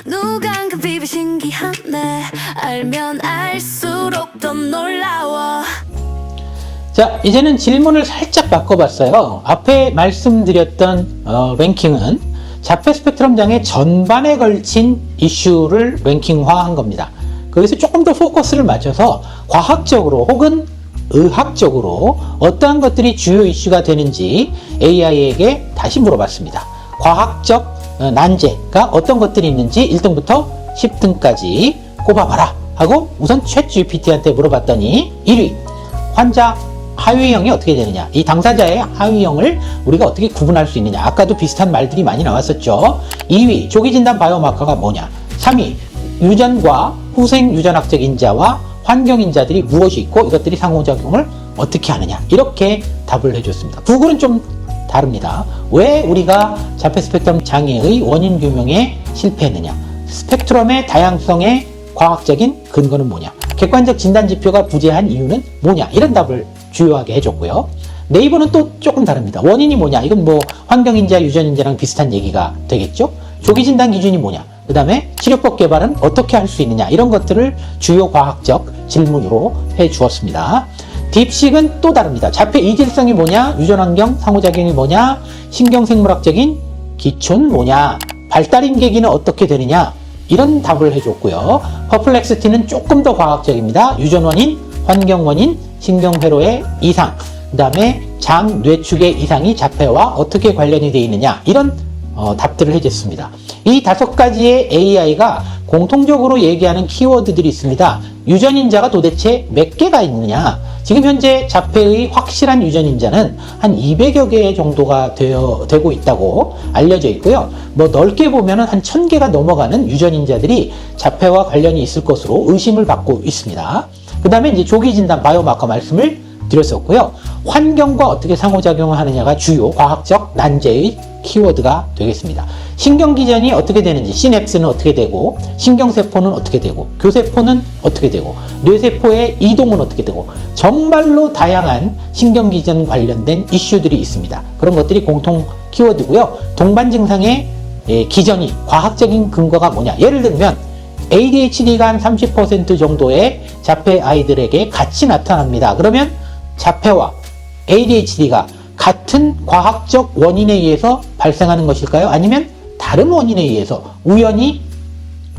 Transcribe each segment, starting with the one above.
누군가 비비 신기하네. 알면 알수록 더 놀라워. 자, 이제는 질문을 살짝 바꿔봤어요. 앞에 말씀드렸던 랭킹은 자폐 스펙트럼 장애 전반에 걸친 이슈를 랭킹화한 겁니다. 거기서 조금 더 포커스를 맞춰서 과학적으로 혹은 의학적으로 어떠한 것들이 주요 이슈가 되는지 AI에게 다시 물어봤습니다. 과학적 난제가 어떤 것들이 있는지 1등부터 10등까지 꼽아봐라 하고 우선 챗 GPT한테 물어봤더니 1위, 환자 하위형이 어떻게 되느냐, 이 당사자의 하위형을 우리가 어떻게 구분할 수 있느냐, 아까도 비슷한 말들이 많이 나왔었죠. 2위, 조기진단 바이오마커가 뭐냐. 3위, 유전과 후생 유전학적 인자와 환경 인자들이 무엇이 있고 이것들이 상호작용을 어떻게 하느냐, 이렇게 답을 해줬습니다. 구글은 좀 다릅니다. 왜 우리가 자폐 스펙트럼 장애의 원인 규명에 실패했느냐, 스펙트럼의 다양성의 과학적인 근거는 뭐냐, 객관적 진단 지표가 부재한 이유는 뭐냐, 이런 답을 주요하게 해줬고요. 네이버는 또 조금 다릅니다. 원인이 뭐냐, 이건 뭐 환경인자, 유전인자랑 비슷한 얘기가 되겠죠. 조기진단 기준이 뭐냐, 그 다음에 치료법 개발은 어떻게 할 수 있느냐, 이런 것들을 주요 과학적 질문으로 해 주었습니다. 딥식은 또 다릅니다. 자폐 이질성이 뭐냐, 유전환경 상호작용이 뭐냐, 신경생물학적인 기초는 뭐냐, 발달인 계기는 어떻게 되느냐, 이런 답을 해줬고요. 퍼플렉스티는 조금 더 과학적입니다. 유전원인, 환경원인, 신경회로의 이상, 그 다음에 장, 뇌축의 이상이 자폐와 어떻게 관련이 되어 있느냐, 이런 답들을 해줬습니다. 이 5가지의 AI가 공통적으로 얘기하는 키워드들이 있습니다. 유전인자가 도대체 몇 개가 있느냐. 지금 현재 자폐의 확실한 유전인자는 한 200여 개 정도가 되고 있다고 알려져 있고요. 뭐 넓게 보면은 한 1000개가 넘어가는 유전인자들이 자폐와 관련이 있을 것으로 의심을 받고 있습니다. 그 다음에 이제 조기진단 바이오마커 말씀을 드렸었고요. 환경과 어떻게 상호작용을 하느냐가 주요 과학적 난제의 키워드가 되겠습니다. 신경기전이 어떻게 되는지, 시냅스는 어떻게 되고, 신경세포는 어떻게 되고, 교세포는 어떻게 되고, 뇌세포의 이동은 어떻게 되고, 정말로 다양한 신경기전 관련된 이슈들이 있습니다. 그런 것들이 공통 키워드고요. 동반 증상의 기전이, 과학적인 근거가 뭐냐. 예를 들면 ADHD가 한 30% 정도의 자폐 아이들에게 같이 나타납니다. 그러면 자폐와 ADHD가 같은 과학적 원인에 의해서 발생하는 것일까요? 아니면 다른 원인에 의해서 우연히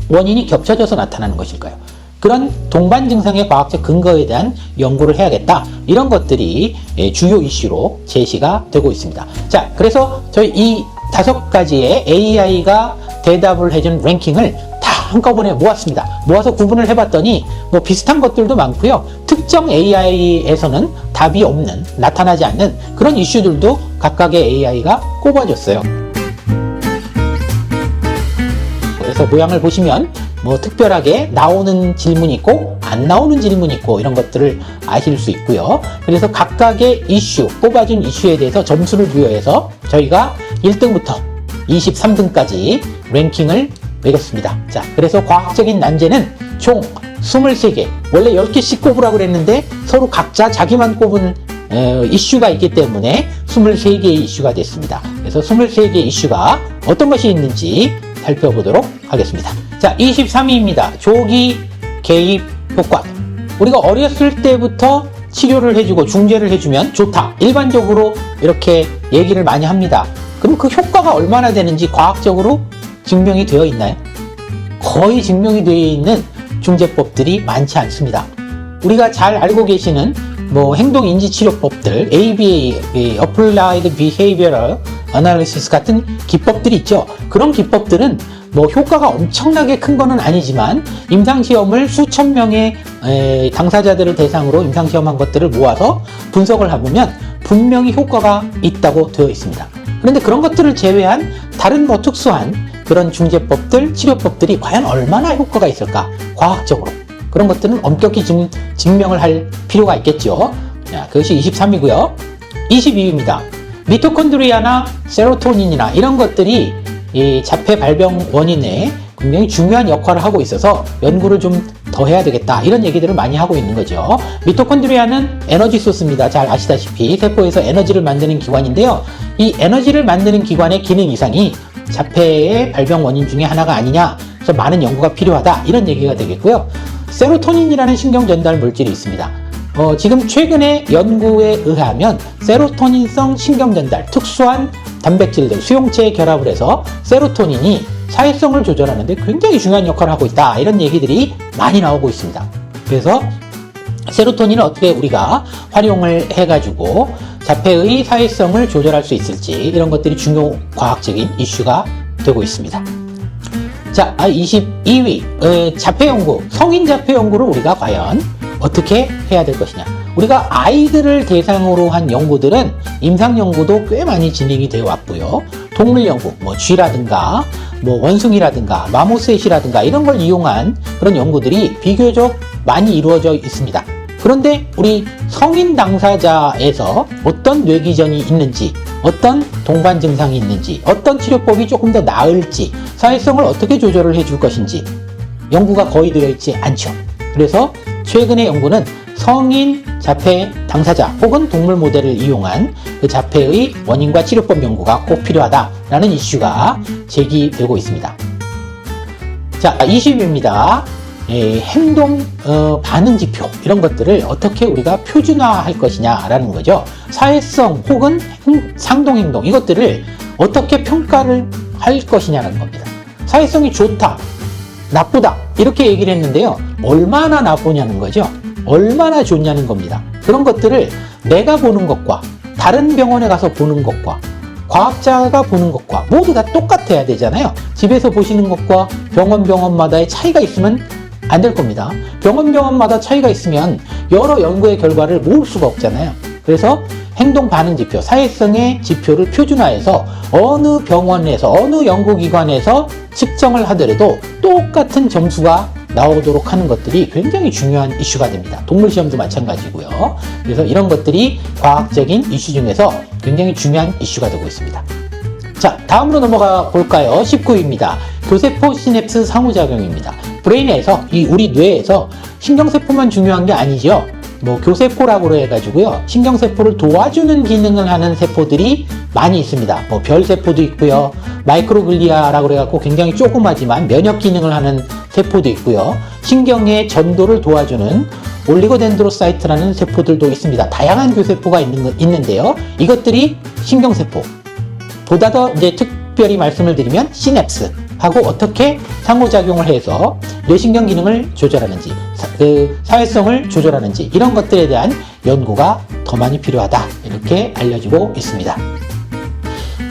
원인이 겹쳐져서 나타나는 것일까요? 그런 동반 증상의 과학적 근거에 대한 연구를 해야겠다. 이런 것들이 주요 이슈로 제시가 되고 있습니다. 자, 그래서 저희 이 5가지의 AI가 대답을 해준 랭킹을 다 한꺼번에 모았습니다. 모아서 구분을 해봤더니 뭐 비슷한 것들도 많고요. 특정 AI에서는 답이 없는, 나타나지 않는 그런 이슈들도 각각의 AI가 꼽아줬어요. 그래서 모양을 보시면 뭐 특별하게 나오는 질문이 있고 안 나오는 질문이 있고 이런 것들을 아실 수 있고요. 그래서 각각의 이슈, 꼽아준 이슈에 대해서 점수를 부여해서 저희가 1등부터 23등까지 랭킹을 매겼습니다. 자, 그래서 과학적인 난제는 총 23개, 원래 10개씩 꼽으라고 그랬는데 서로 각자 자기만 꼽은 이슈가 있기 때문에 23개의 이슈가 됐습니다. 그래서 23개의 이슈가 어떤 것이 있는지 살펴보도록 하겠습니다. 자, 23위입니다. 조기 개입 효과. 우리가 어렸을 때부터 치료를 해주고 중재를 해주면 좋다, 일반적으로 이렇게 얘기를 많이 합니다. 그럼 그 효과가 얼마나 되는지 과학적으로 증명이 되어 있나요? 거의 증명이 되어 있는 중재법들이 많지 않습니다. 우리가 잘 알고 계시는 뭐 행동인지치료법들, ABA, Applied Behavioral Analysis 같은 기법들이 있죠. 그런 기법들은 뭐 효과가 엄청나게 큰 거는 아니지만 임상시험을 수천 명의 당사자들을 대상으로 임상시험한 것들을 모아서 분석을 해보면 분명히 효과가 있다고 되어 있습니다. 그런데 그런 것들을 제외한 다른 뭐 특수한 그런 중재법들, 치료법들이 과연 얼마나 효과가 있을까? 과학적으로. 그런 것들은 엄격히 증명을 할 필요가 있겠죠. 자, 그것이 23위고요. 22위입니다. 미토콘드리아나 세로토닌이나 이런 것들이 이 자폐 발병 원인에 굉장히 중요한 역할을 하고 있어서 연구를 좀 더 해야 되겠다, 이런 얘기들을 많이 하고 있는 거죠. 미토콘드리아는 에너지 소스입니다. 잘 아시다시피 세포에서 에너지를 만드는 기관인데요. 이 에너지를 만드는 기관의 기능 이상이 자폐의 발병 원인 중에 하나가 아니냐, 그래서 많은 연구가 필요하다, 이런 얘기가 되겠고요. 세로토닌이라는 신경 전달 물질이 있습니다. 지금 최근에 연구에 의하면 세로토닌성 신경 전달, 특수한 단백질들, 수용체에 결합을 해서 세로토닌이 사회성을 조절하는데 굉장히 중요한 역할을 하고 있다, 이런 얘기들이 많이 나오고 있습니다. 그래서 세로토닌을 어떻게 우리가 활용을 해가지고 자폐의 사회성을 조절할 수 있을지, 이런 것들이 중요 과학적인 이슈가 되고 있습니다. 자, 22위 자폐 연구, 성인 자폐 연구를 우리가 과연 어떻게 해야 될 것이냐. 우리가 아이들을 대상으로 한 연구들은 임상 연구도 꽤 많이 진행이 되어 왔고요. 동물 연구, 쥐라든가 원숭이라든가 마모셋이라든가 이런 걸 이용한 그런 연구들이 비교적 많이 이루어져 있습니다. 그런데 우리 성인 당사자에서 어떤 뇌기전이 있는지, 어떤 동반 증상이 있는지, 어떤 치료법이 조금 더 나을지, 사회성을 어떻게 조절을 해줄 것인지 연구가 거의 되어 있지 않죠. 그래서 최근의 연구는 성인 자폐 당사자 혹은 동물 모델을 이용한 그 자폐의 원인과 치료법 연구가 꼭 필요하다라는 이슈가 제기되고 있습니다. 자, 20위입니다. 행동 반응 지표, 이런 것들을 어떻게 우리가 표준화할 것이냐라는 거죠. 사회성 혹은 상동행동, 이것들을 어떻게 평가를 할 것이냐는 겁니다. 사회성이 좋다, 나쁘다, 이렇게 얘기를 했는데요. 얼마나 나쁘냐는 거죠. 얼마나 좋냐는 겁니다. 그런 것들을 내가 보는 것과 다른 병원에 가서 보는 것과 과학자가 보는 것과 모두 다 똑같아야 되잖아요. 집에서 보시는 것과 병원마다의 차이가 있으면 안 될 겁니다. 병원마다 차이가 있으면 여러 연구의 결과를 모을 수가 없잖아요. 그래서 행동 반응 지표, 사회성의 지표를 표준화해서 어느 병원에서, 어느 연구기관에서 측정을 하더라도 똑같은 점수가 나오도록 하는 것들이 굉장히 중요한 이슈가 됩니다. 동물 시험도 마찬가지고요. 그래서 이런 것들이 과학적인 이슈 중에서 굉장히 중요한 이슈가 되고 있습니다. 자, 다음으로 넘어가 볼까요? 19위입니다. 교세포 시냅스 상호작용입니다. 브레인에서, 우리 뇌에서 신경세포만 중요한 게 아니죠. 교세포라고 해가지고요, 신경세포를 도와주는 기능을 하는 세포들이 많이 있습니다. 별세포도 있고요, 마이크로글리아라고 해갖고 굉장히 조그마지만 면역 기능을 하는 세포도 있고요, 신경의 전도를 도와주는 올리고덴드로사이트라는 세포들도 있습니다. 다양한 교세포가 있는데요, 이것들이 신경세포, 보다 더 이제 특별히 말씀을 드리면 시냅스하고 어떻게 상호작용을 해서 뇌신경 기능을 조절하는지, 사회성을 조절하는지, 이런 것들에 대한 연구가 더 많이 필요하다, 이렇게 알려지고 있습니다.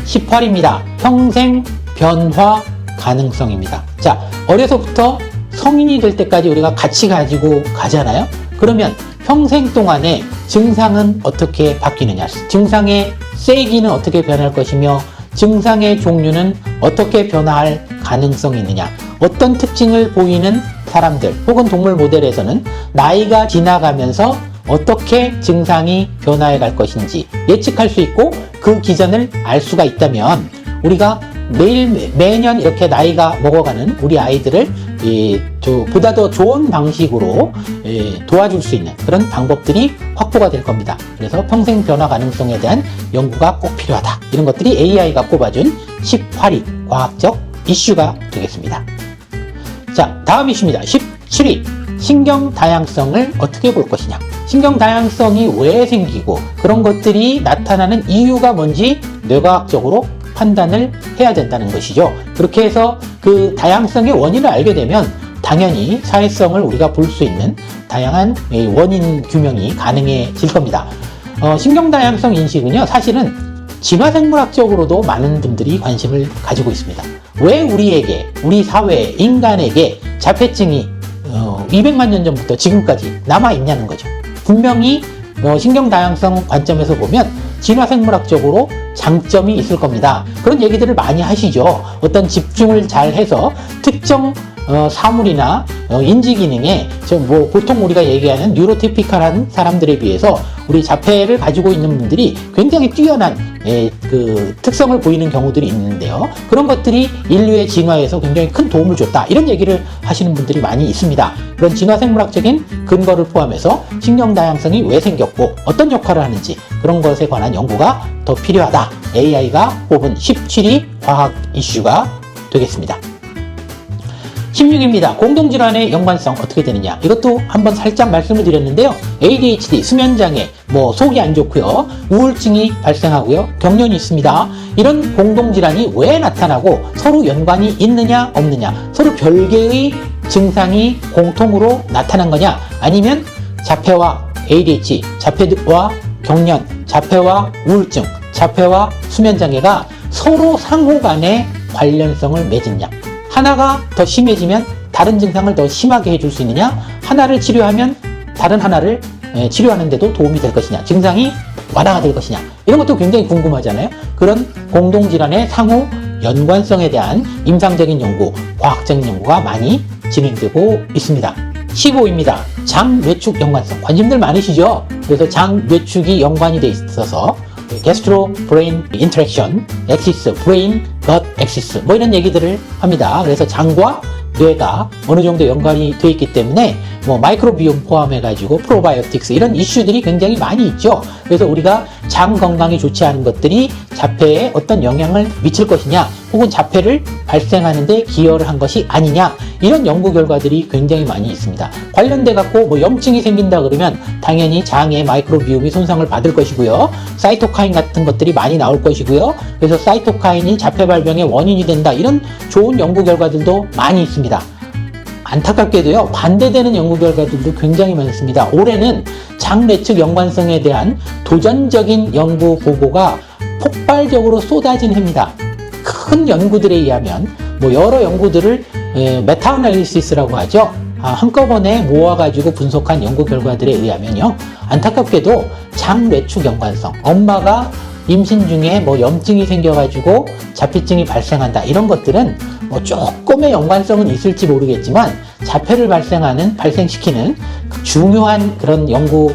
18입니다. 평생 변화 가능성입니다. 자, 어려서부터 성인이 될 때까지 우리가 같이 가지고 가잖아요. 그러면 평생 동안에 증상은 어떻게 바뀌느냐, 증상의 세기는 어떻게 변할 것이며 증상의 종류는 어떻게 변화할 가능성이 있느냐, 어떤 특징을 보이는 사람들 혹은 동물 모델에서는 나이가 지나가면서 어떻게 증상이 변화해 갈 것인지 예측할 수 있고 그 기전을 알 수가 있다면, 우리가 매년 이렇게 나이가 먹어가는 우리 아이들을 보다 더 좋은 방식으로 도와줄 수 있는 그런 방법들이 확보가 될 겁니다. 그래서 평생 변화 가능성에 대한 연구가 꼭 필요하다, 이런 것들이 AI가 꼽아준 18위 과학적 이슈가 되겠습니다. 자, 다음 이슈입니다. 17위 신경 다양성을 어떻게 볼 것이냐. 신경 다양성이 왜 생기고 그런 것들이 나타나는 이유가 뭔지 뇌과학적으로 판단을 해야 된다는 것이죠. 그렇게 해서 그 다양성의 원인을 알게 되면 당연히 사회성을 우리가 볼 수 있는 다양한 원인 규명이 가능해질 겁니다. 신경 다양성 인식은요, 사실은 진화생물학적으로도 많은 분들이 관심을 가지고 있습니다. 왜 우리 사회, 인간에게 자폐증이 200만 년 전부터 지금까지 남아있냐는 거죠. 분명히 신경 다양성 관점에서 보면 진화생물학적으로 장점이 있을 겁니다. 그런 얘기들을 많이 하시죠. 어떤 집중을 잘 해서 특정 사물이나 인지 기능에 보통 우리가 얘기하는 뉴로티피컬한 사람들에 비해서 우리 자폐를 가지고 있는 분들이 굉장히 뛰어난 그 특성을 보이는 경우들이 있는데요. 그런 것들이 인류의 진화에서 굉장히 큰 도움을 줬다. 이런 얘기를 하시는 분들이 많이 있습니다. 그런 진화생물학적인 근거를 포함해서 식량 다양성이 왜 생겼고 어떤 역할을 하는지 그런 것에 관한 연구가 더 필요하다. AI가 뽑은 17위 과학 이슈가 되겠습니다. 16입니다. 공동질환의 연관성 어떻게 되느냐. 이것도 한번 살짝 말씀을 드렸는데요. ADHD, 수면장애, 속이 안 좋고요. 우울증이 발생하고요. 경련이 있습니다. 이런 공동질환이 왜 나타나고 서로 연관이 있느냐 없느냐. 서로 별개의 증상이 공통으로 나타난 거냐. 아니면 자폐와 ADHD, 자폐와 경련, 자폐와 우울증, 자폐와 수면장애가 서로 상호 간의 관련성을 맺느냐. 하나가 더 심해지면 다른 증상을 더 심하게 해줄 수 있느냐, 하나를 치료하면 다른 하나를 치료하는데도 도움이 될 것이냐, 증상이 완화가 될 것이냐, 이런 것도 굉장히 궁금하잖아요. 그런 공동질환의 상호 연관성에 대한 임상적인 연구, 과학적인 연구가 많이 진행되고 있습니다. 15입니다. 장-뇌축 연관성. 관심들 많으시죠? 그래서 장-뇌축이 연관이 돼 있어서 Gastro-Brain Interaction, Axis, Brain, Gut Axis 이런 얘기들을 합니다. 그래서 장과 뇌가 어느 정도 연관이 돼 있기 때문에 마이크로비옴 포함해가지고 프로바이오틱스 이런 이슈들이 굉장히 많이 있죠. 그래서 우리가 장 건강이 좋지 않은 것들이 자폐에 어떤 영향을 미칠 것이냐, 혹은 자폐를 발생하는데 기여를 한 것이 아니냐, 이런 연구 결과들이 굉장히 많이 있습니다. 관련돼 갖고 염증이 생긴다 그러면 당연히 장의 마이크로비옴이 손상을 받을 것이고요. 사이토카인 같은 것들이 많이 나올 것이고요. 그래서 사이토카인이 자폐 발병의 원인이 된다, 이런 좋은 연구 결과들도 많이 있습니다. 안타깝게도요, 반대되는 연구 결과들도 굉장히 많습니다. 올해는 장뇌측 연관성에 대한 도전적인 연구 보고가 폭발적으로 쏟아진 해입니다. 큰 연구들에 의하면 여러 연구들을 메타아날리시스라고 하죠. 한꺼번에 모아가지고 분석한 연구 결과들에 의하면요, 안타깝게도 장뇌축 연관성, 엄마가 임신 중에 염증이 생겨가지고 자폐증이 발생한다, 이런 것들은 조금의 연관성은 있을지 모르겠지만 자폐를 발생시키는 중요한 그런 연구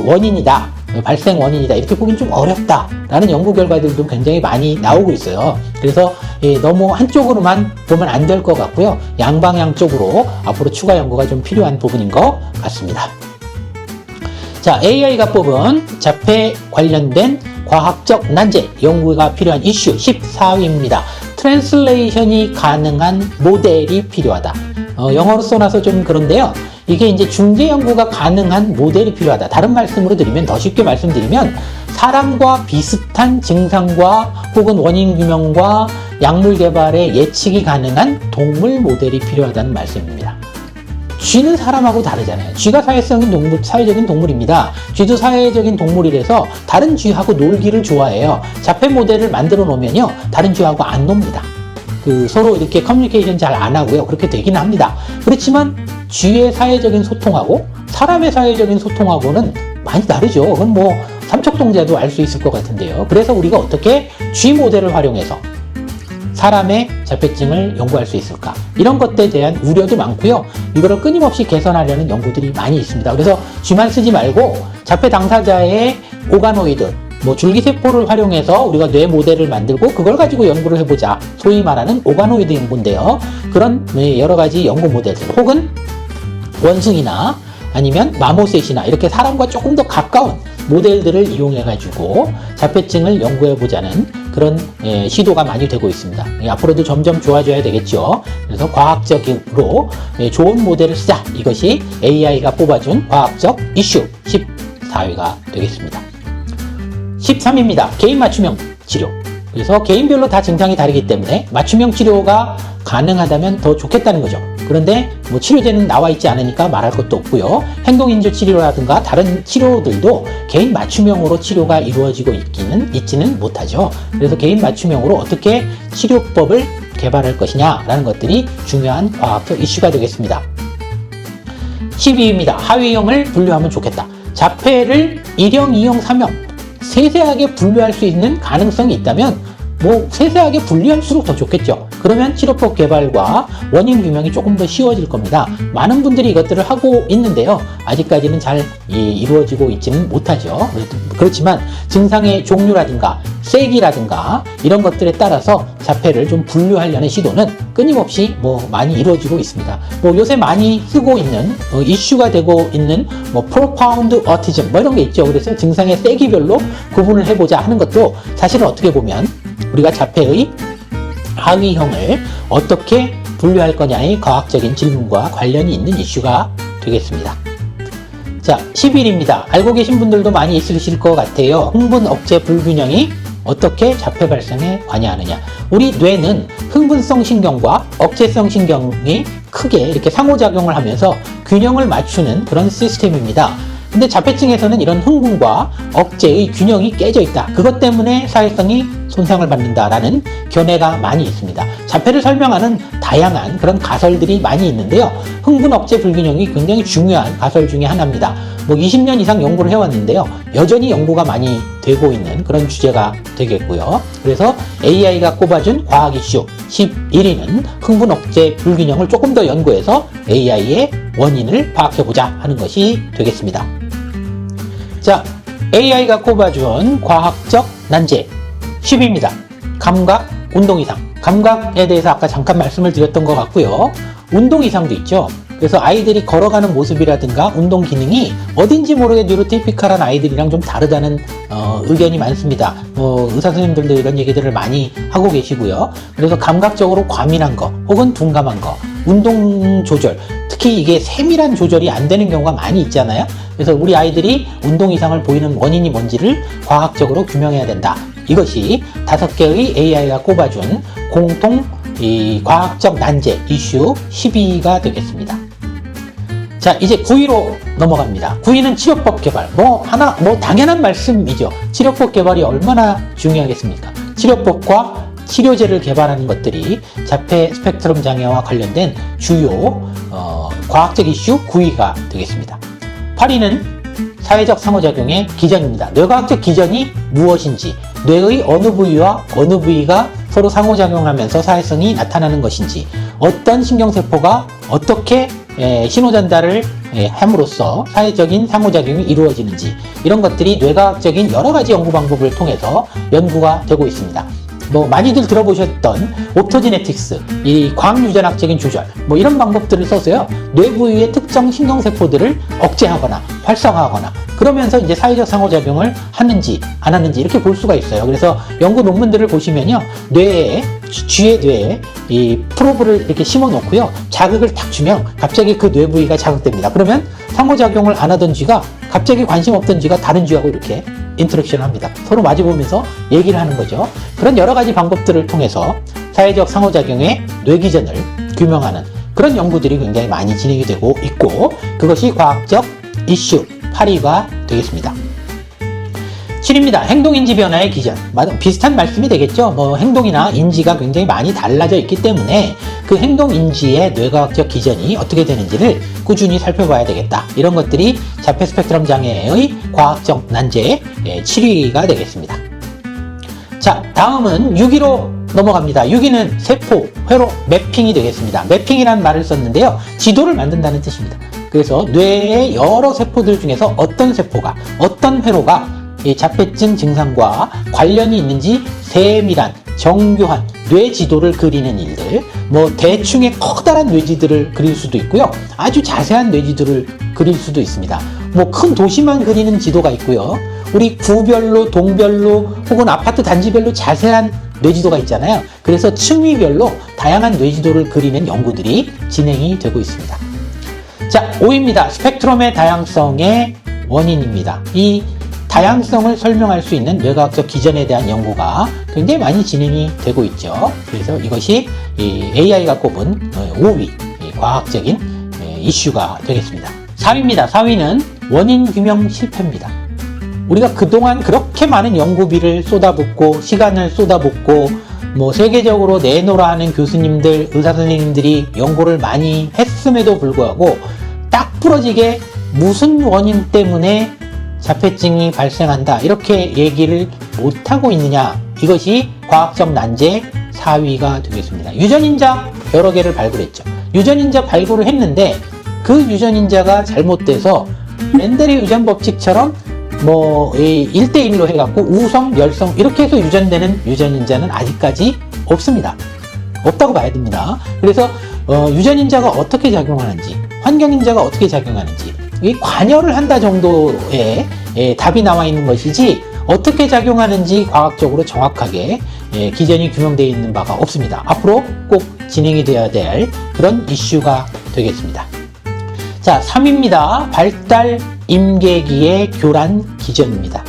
원인이다, 발생 원인이다, 이렇게 보기는 좀 어렵다라는 연구 결과들도 굉장히 많이 나오고 있어요. 그래서 너무 한쪽으로만 보면 안 될 것 같고요. 양방향 쪽으로 앞으로 추가 연구가 좀 필요한 부분인 것 같습니다. 자, AI가 뽑은 자폐 관련된 과학적 난제 연구가 필요한 이슈 14위입니다. 트랜슬레이션이 가능한 모델이 필요하다. 영어로 써놔서 좀 그런데요. 이게 이제 중재 연구가 가능한 모델이 필요하다. 다른 말씀으로 드리면, 더 쉽게 말씀드리면, 사람과 비슷한 증상과 혹은 원인 규명과 약물 개발에 예측이 가능한 동물 모델이 필요하다는 말씀입니다. 쥐는 사람하고 다르잖아요. 쥐가 사회적인 동물입니다. 쥐도 사회적인 동물이라서 다른 쥐하고 놀기를 좋아해요. 자폐 모델을 만들어 놓으면요, 다른 쥐하고 안 놉니다. 서로 이렇게 커뮤니케이션 잘 안 하고요. 그렇게 되기는 합니다. 그렇지만 쥐의 사회적인 소통하고 사람의 사회적인 소통하고는 많이 다르죠. 그건 삼척동자도 알 수 있을 것 같은데요. 그래서 우리가 어떻게 쥐 모델을 활용해서 사람의 자폐증을 연구할 수 있을까? 이런 것들에 대한 우려도 많고요. 이거를 끊임없이 개선하려는 연구들이 많이 있습니다. 그래서 쥐만 쓰지 말고 자폐 당사자의 오가노이드, 줄기세포를 활용해서 우리가 뇌 모델을 만들고 그걸 가지고 연구를 해보자. 소위 말하는 오가노이드 연구인데요. 그런 여러 가지 연구 모델들, 혹은 원숭이나 아니면 마모셋이나 이렇게 사람과 조금 더 가까운 모델들을 이용해가지고 자폐증을 연구해보자는 그런 시도가 많이 되고 있습니다. 앞으로도 점점 좋아져야 되겠죠. 그래서 과학적으로 좋은 모델을 쓰자. 이것이 AI가 뽑아준 과학적 이슈 14위가 되겠습니다. 13위입니다. 개인 맞춤형 치료. 그래서 개인별로 다 증상이 다르기 때문에 맞춤형 치료가 가능하다면 더 좋겠다는 거죠. 그런데 치료제는 나와 있지 않으니까 말할 것도 없고요. 행동인조 치료라든가 다른 치료들도 개인 맞춤형으로 치료가 이루어지고 있지는 못하죠. 그래서 개인 맞춤형으로 어떻게 치료법을 개발할 것이냐라는 것들이 중요한 과학적 이슈가 되겠습니다. 12위입니다. 하위형을 분류하면 좋겠다. 자폐를 1형, 2형, 3형 세세하게 분류할 수 있는 가능성이 있다면 뭐 세세하게 분리할수록 더 좋겠죠. 그러면 치료법 개발과 원인 규명이 조금 더 쉬워질 겁니다. 많은 분들이 이것들을 하고 있는데요. 아직까지는 잘 이루어지고 있지는 못하죠. 그렇지만 증상의 종류라든가 세기라든가 이런 것들에 따라서 자폐를 좀 분류하려는 시도는 끊임없이 뭐 많이 이루어지고 있습니다. 뭐 요새 많이 쓰고 있는 이슈가 되고 있는 뭐 profound autism 뭐 이런 게 있죠. 그래서 증상의 세기별로 구분을 해보자 하는 것도 사실은 어떻게 보면 우리가 자폐의 하위형을 어떻게 분류할 거냐의 과학적인 질문과 관련이 있는 이슈가 되겠습니다. 자, 10일입니다. 알고 계신 분들도 많이 있으실 것 같아요. 흥분 억제 불균형이 어떻게 자폐 발생에 관여하느냐. 우리 뇌는 흥분성 신경과 억제성 신경이 크게 이렇게 상호작용을 하면서 균형을 맞추는 그런 시스템입니다. 근데 자폐증에서는 이런 흥분과 억제의 균형이 깨져 있다. 그것 때문에 사회성이 손상을 받는다라는 견해가 많이 있습니다. 자폐를 설명하는 다양한 그런 가설들이 많이 있는데요. 흥분 억제 불균형이 굉장히 중요한 가설 중에 하나입니다. 뭐 20년 이상 연구를 해왔는데요. 여전히 연구가 많이 되고 있는 그런 주제가 되겠고요. 그래서 AI가 꼽아준 과학 이슈 11위는 흥분 억제 불균형을 조금 더 연구해서 AI의 원인을 파악해보자 하는 것이 되겠습니다. 자, AI가 꼽아준 과학적 난제 10위입니다. 감각, 운동 이상. 감각에 대해서 아까 잠깐 말씀을 드렸던 것 같고요. 운동 이상도 있죠. 그래서 아이들이 걸어가는 모습이라든가 운동 기능이 어딘지 모르게 뉴로티피컬한 아이들이랑 좀 다르다는 의견이 많습니다. 의사 선생님들도 이런 얘기들을 많이 하고 계시고요. 그래서 감각적으로 과민한 거 혹은 둔감한 거, 운동 조절, 특히 이게 세밀한 조절이 안 되는 경우가 많이 있잖아요. 그래서 우리 아이들이 운동 이상을 보이는 원인이 뭔지를 과학적으로 규명해야 된다. 이것이 5개의 AI가 꼽아준 공통 과학적 난제 이슈 12위가 되겠습니다. 자, 이제 9위로 넘어갑니다. 9위는 치료법 개발. 당연한 말씀이죠. 치료법 개발이 얼마나 중요하겠습니까? 치료법과 치료제를 개발하는 것들이 자폐 스펙트럼 장애와 관련된 주요 과학적 이슈 9위가 되겠습니다. 8위는 사회적 상호작용의 기전입니다. 뇌과학적 기전이 무엇인지, 뇌의 어느 부위와 어느 부위가 서로 상호작용하면서 사회성이 나타나는 것인지, 어떤 신경세포가 어떻게 신호 전달을 함으로써 사회적인 상호작용이 이루어지는지, 이런 것들이 뇌과학적인 여러 가지 연구 방법을 통해서 연구가 되고 있습니다. 많이들 들어보셨던 오토지네틱스, 이 광유전학적인 조절, 이런 방법들을 써서요, 뇌 부위의 특정 신경세포들을 억제하거나 활성화하거나, 그러면서 이제 사회적 상호작용을 하는지 안 하는지 이렇게 볼 수가 있어요. 그래서 연구 논문들을 보시면요, 쥐의 뇌에 이 프로브를 이렇게 심어 놓고요, 자극을 탁 주면 갑자기 그 뇌 부위가 자극됩니다. 그러면 상호작용을 안 하던 쥐가 갑자기 관심 없던 쥐가 다른 쥐하고 이렇게 인터랙션을 합니다. 서로 마주보면서 얘기를 하는 거죠. 그런 여러 가지 방법들을 통해서 사회적 상호작용의 뇌기전을 규명하는 그런 연구들이 굉장히 많이 진행이 되고 있고, 그것이 과학적 이슈 8위가 되겠습니다. 7위입니다. 행동인지 변화의 기전. 비슷한 말씀이 되겠죠. 행동이나 인지가 굉장히 많이 달라져 있기 때문에 그 행동인지의 뇌과학적 기전이 어떻게 되는지를 꾸준히 살펴봐야 되겠다. 이런 것들이 자폐 스펙트럼 장애의 과학적 난제 7위가 되겠습니다. 자, 다음은 6위로 넘어갑니다. 6위는 세포, 회로 매핑이 되겠습니다. 매핑이라는 말을 썼는데요, 지도를 만든다는 뜻입니다. 그래서 뇌의 여러 세포들 중에서 어떤 세포가, 어떤 회로가 이 자폐증 증상과 관련이 있는지 세밀한 정교한 뇌 지도를 그리는 일들, 대충의 커다란 뇌지들을 그릴 수도 있고요, 아주 자세한 뇌지도를 그릴 수도 있습니다. 큰 도시만 그리는 지도가 있고요, 우리 구별로, 동별로 혹은 아파트 단지별로 자세한 뇌지도가 있잖아요. 그래서 층위별로 다양한 뇌지도를 그리는 연구들이 진행이 되고 있습니다. 자, 5위입니다. 스펙트럼의 다양성의 원인입니다. 이 다양성을 설명할 수 있는 뇌과학적 기전에 대한 연구가 굉장히 많이 진행이 되고 있죠. 그래서 이것이 AI가 꼽은 5위 과학적인 이슈가 되겠습니다. 4위입니다. 4위는 원인 규명 실패입니다. 우리가 그동안 그렇게 많은 연구비를 쏟아붓고 시간을 쏟아붓고 세계적으로 내놓으라 하는 교수님들, 의사 선생님들이 연구를 많이 했음에도 불구하고 딱 부러지게 무슨 원인 때문에 자폐증이 발생한다 이렇게 얘기를 못하고 있느냐, 이것이 과학적 난제 4위가 되겠습니다. 유전인자 여러 개를 발굴했죠. 유전인자 발굴을 했는데 그 유전인자가 잘못돼서 멘델의 유전 법칙처럼 뭐 1대1로 해갖고 우성, 열성 이렇게 해서 유전되는 유전인자는 아직까지 없습니다. 없다고 봐야 됩니다. 그래서 유전인자가 어떻게 작용하는지, 환경인자가 어떻게 작용하는지 이 관여를 한다 정도의 답이 나와 있는 것이지 어떻게 작용하는지 과학적으로 정확하게 기전이 규명되어 있는 바가 없습니다. 앞으로 꼭 진행이 되어야 될 그런 이슈가 되겠습니다. 자, 3위입니다. 발달 임계기의 교란 기전입니다.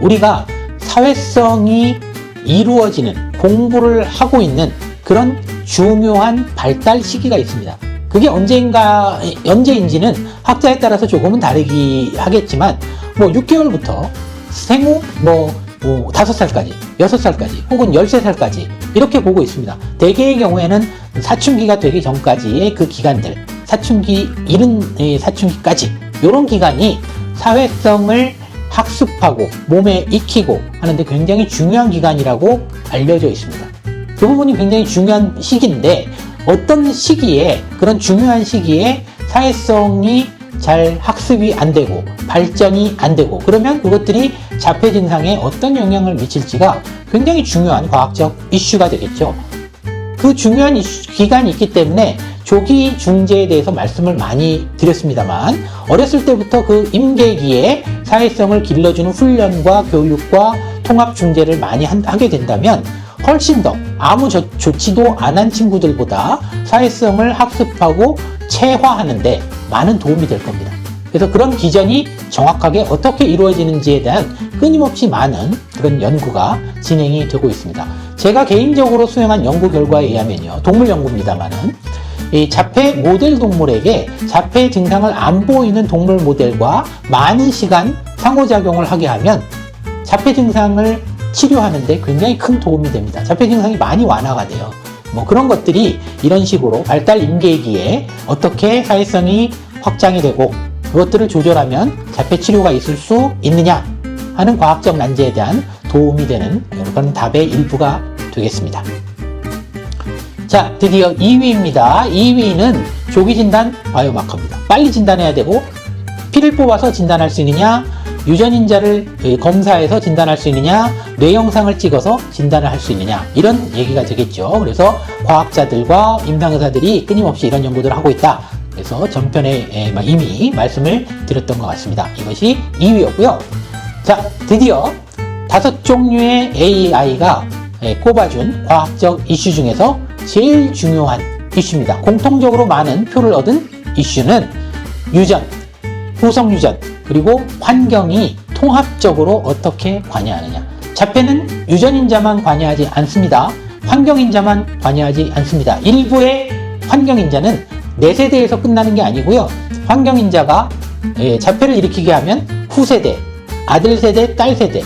우리가 사회성이 이루어지는 공부를 하고 있는 그런 중요한 발달 시기가 있습니다. 그게 언제인지는 학자에 따라서 조금은 다르기 하겠지만, 6개월부터 생후 5살까지, 6살까지, 혹은 13살까지 이렇게 보고 있습니다. 대개의 경우에는 사춘기가 되기 전까지의 그 기간들, 사춘기, 이른 사춘기까지 이런 기간이 사회성을 학습하고 몸에 익히고 하는데 굉장히 중요한 기간이라고 알려져 있습니다. 그 부분이 굉장히 중요한 시기인데 어떤 시기에, 그런 중요한 시기에 사회성이 잘 학습이 안 되고 발전이 안 되고 그러면 그것들이 자폐 증상에 어떤 영향을 미칠지가 굉장히 중요한 과학적 이슈가 되겠죠. 그 중요한 기간이 있기 때문에 조기 중재에 대해서 말씀을 많이 드렸습니다만 어렸을 때부터 그 임계기에 사회성을 길러주는 훈련과 교육과 통합 중재를 많이 하게 된다면 훨씬 더 아무 좋지도 않은 친구들보다 사회성을 학습하고 체화하는데 많은 도움이 될 겁니다. 그래서 그런 기전이 정확하게 어떻게 이루어지는지에 대한 끊임없이 많은 그런 연구가 진행이 되고 있습니다. 제가 개인적으로 수행한 연구 결과에 의하면요, 동물 연구입니다만은 이 자폐 모델 동물에게 자폐 증상을 안 보이는 동물 모델과 많은 시간 상호작용을 하게 하면 자폐 증상을 치료하는데 굉장히 큰 도움이 됩니다. 자폐 증상이 많이 완화가 돼요. 그런 것들이 이런 식으로 발달 임계기에 어떻게 사회성이 확장이 되고 그것들을 조절하면 자폐 치료가 있을 수 있느냐 하는 과학적 난제에 대한 도움이 되는 그런 답의 일부가 되겠습니다. 자, 드디어 2위입니다. 2위는 조기 진단 바이오마커입니다. 빨리 진단해야 되고 피를 뽑아서 진단할 수 있느냐, 유전인자를 검사해서 진단할 수 있느냐, 뇌 영상을 찍어서 진단을 할 수 있느냐, 이런 얘기가 되겠죠. 그래서 과학자들과 임상의사들이 끊임없이 이런 연구들을 하고 있다. 그래서 전편에 이미 말씀을 드렸던 것 같습니다. 이것이 2위였고요. 자, 드디어 5종류의 AI가 꼽아준 과학적 이슈 중에서 제일 중요한 이슈입니다. 공통적으로 많은 표를 얻은 이슈는 유전, 후성유전, 그리고 환경이 통합적으로 어떻게 관여하느냐. 자폐는 유전인자만 관여하지 않습니다. 환경인자만 관여하지 않습니다. 일부의 환경인자는 4세대에서 끝나는 게 아니고요. 환경인자가 자폐를 일으키게 하면 후세대, 아들 세대, 딸 세대,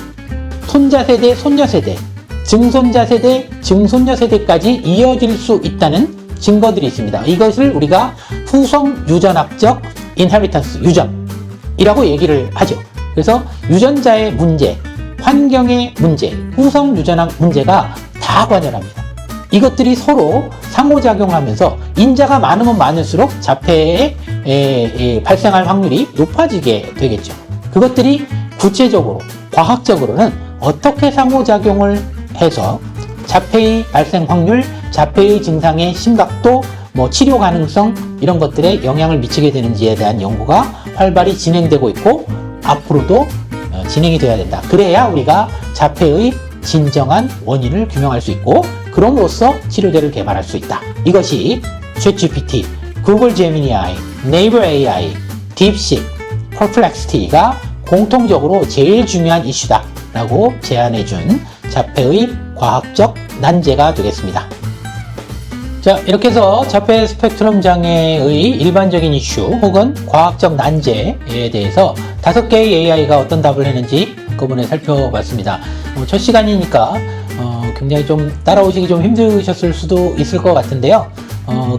손자 세대, 손녀 세대, 증손자 세대, 증손녀 세대까지 이어질 수 있다는 증거들이 있습니다. 이것을 우리가 후성 유전학적 인헤리턴스, 유전이라고 얘기를 하죠. 그래서 유전자의 문제, 환경의 문제, 후성 유전학 문제가 다 관여합니다. 이것들이 서로 상호작용하면서 인자가 많으면 많을수록 자폐의 발생할 확률이 높아지게 되겠죠. 그것들이 구체적으로 과학적으로는 어떻게 상호작용을 해서 자폐의 발생 확률, 자폐의 증상의 심각도, 치료 가능성 이런 것들에 영향을 미치게 되는지에 대한 연구가 활발히 진행되고 있고 앞으로도 진행이 돼야 된다. 그래야 우리가 자폐의 진정한 원인을 규명할 수 있고 그럼으로써 치료제를 개발할 수 있다. 이것이 챗GPT, 구글 제미니 네이버 AI, 딥식, 퍼플렉시티가 공통적으로 제일 중요한 이슈다 라고 제안해준 자폐의 과학적 난제가 되겠습니다. 자, 이렇게 해서 자폐 스펙트럼 장애의 일반적인 이슈 혹은 과학적 난제에 대해서 5개의 AI가 어떤 답을 했는지 한꺼번에 살펴봤습니다. 첫 시간이니까 굉장히 좀 따라오시기 좀 힘드셨을 수도 있을 것 같은데요.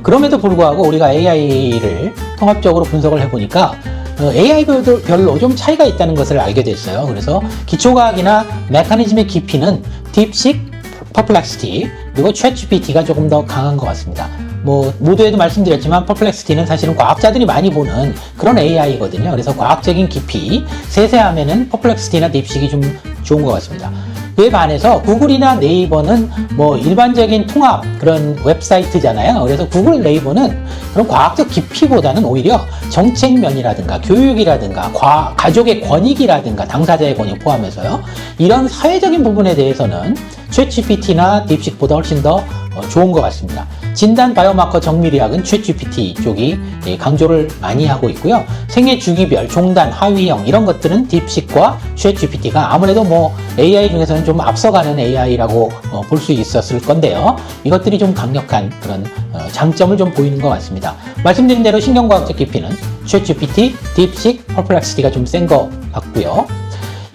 그럼에도 불구하고 우리가 AI를 통합적으로 분석을 해보니까 AI별로 좀 차이가 있다는 것을 알게 됐어요. 그래서 기초과학이나 메커니즘의 깊이는 딥식, 퍼플렉시티, 그리고 챗GPT가 조금 더 강한 것 같습니다. 뭐 모두에도 말씀드렸지만 퍼플렉시티는 사실은 과학자들이 많이 보는 그런 AI거든요. 그래서 과학적인 깊이, 세세함에는 퍼플렉시티나 딥식이 좀 좋은 것 같습니다. 그에 반해서 구글이나 네이버는 뭐 일반적인 통합 그런 웹사이트잖아요. 그래서 구글, 네이버는 그런 과학적 깊이보다는 오히려 정책면이라든가 교육이라든가 가족의 권익이라든가 당사자의 권익 포함해서요. 이런 사회적인 부분에 대해서는 챗GPT나 딥식보다 훨씬 더 좋은 것 같습니다. 진단 바이오마커 정밀의학은 챗GPT 쪽이 강조를 많이 하고 있고요. 생애 주기별, 종단, 하위형 이런 것들은 딥식과 챗GPT가 아무래도 뭐 AI 중에서는 좀 앞서가는 AI라고 볼 수 있었을 건데요. 이것들이 좀 강력한 그런 장점을 좀 보이는 것 같습니다. 말씀드린 대로 신경과학적 깊이는 챗GPT, 딥식, 퍼플렉시티가 좀 센 것 같고요.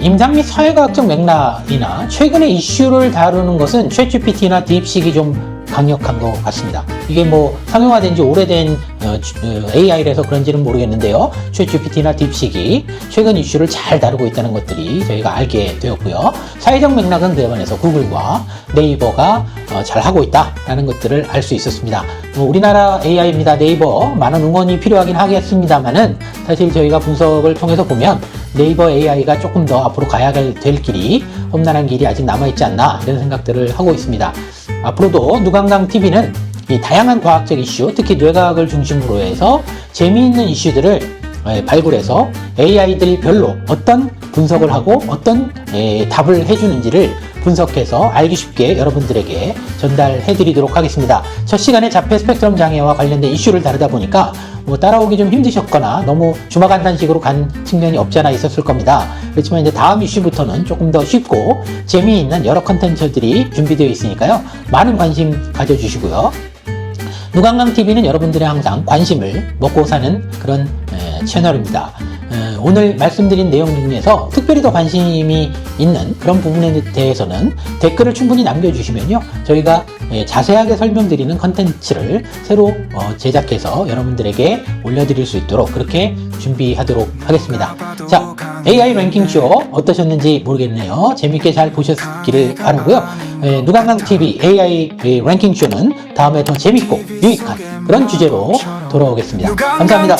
임상 및 사회과학적 맥락이나 최근의 이슈를 다루는 것은 챗GPT나 딥식이 좀 강력한 것 같습니다. 이게 뭐 상용화된 지 오래된 AI라서 그런지는 모르겠는데요. 챗GPT나 딥식이 최근 이슈를 잘 다루고 있다는 것들이 저희가 알게 되었고요. 사회적 맥락은 그에 반해서 구글과 네이버가 잘 하고 있다라는 것들을 알 수 있었습니다. 우리나라 AI입니다. 네이버 많은 응원이 필요하긴 하겠습니다만은 사실 저희가 분석을 통해서 보면 네이버 AI가 조금 더 앞으로 가야 될 길이, 험난한 길이 아직 남아있지 않나 이런 생각들을 하고 있습니다. 앞으로도 누강강TV는 이 다양한 과학적 이슈, 특히 뇌과학을 중심으로 해서 재미있는 이슈들을 발굴해서 AI들이 별로 어떤 분석을 하고 어떤 답을 해주는지를 분석해서 알기 쉽게 여러분들에게 전달해 드리도록 하겠습니다. 첫 시간에 자폐 스펙트럼 장애와 관련된 이슈를 다루다 보니까 뭐 따라오기 좀 힘드셨거나 너무 주마간단식으로 간 측면이 없지 않아 있었을 겁니다. 그렇지만 이제 다음 이슈부터는 조금 더 쉽고 재미있는 여러 컨텐츠들이 준비되어 있으니까요. 많은 관심 가져주시고요. 누강강TV는 여러분들의 항상 관심을 먹고 사는 그런 채널입니다. 오늘 말씀드린 내용 중에서 특별히 더 관심이 있는 그런 부분에 대해서는 댓글을 충분히 남겨주시면요. 저희가 자세하게 설명드리는 컨텐츠를 새로 제작해서 여러분들에게 올려드릴 수 있도록 그렇게 준비하도록 하겠습니다. 자, AI 랭킹쇼 어떠셨는지 모르겠네요. 재밌게 잘 보셨기를 바라고요. 누강강TV AI 랭킹쇼는 다음에 더 재밌고 유익한 그런 주제로 돌아오겠습니다. 감사합니다.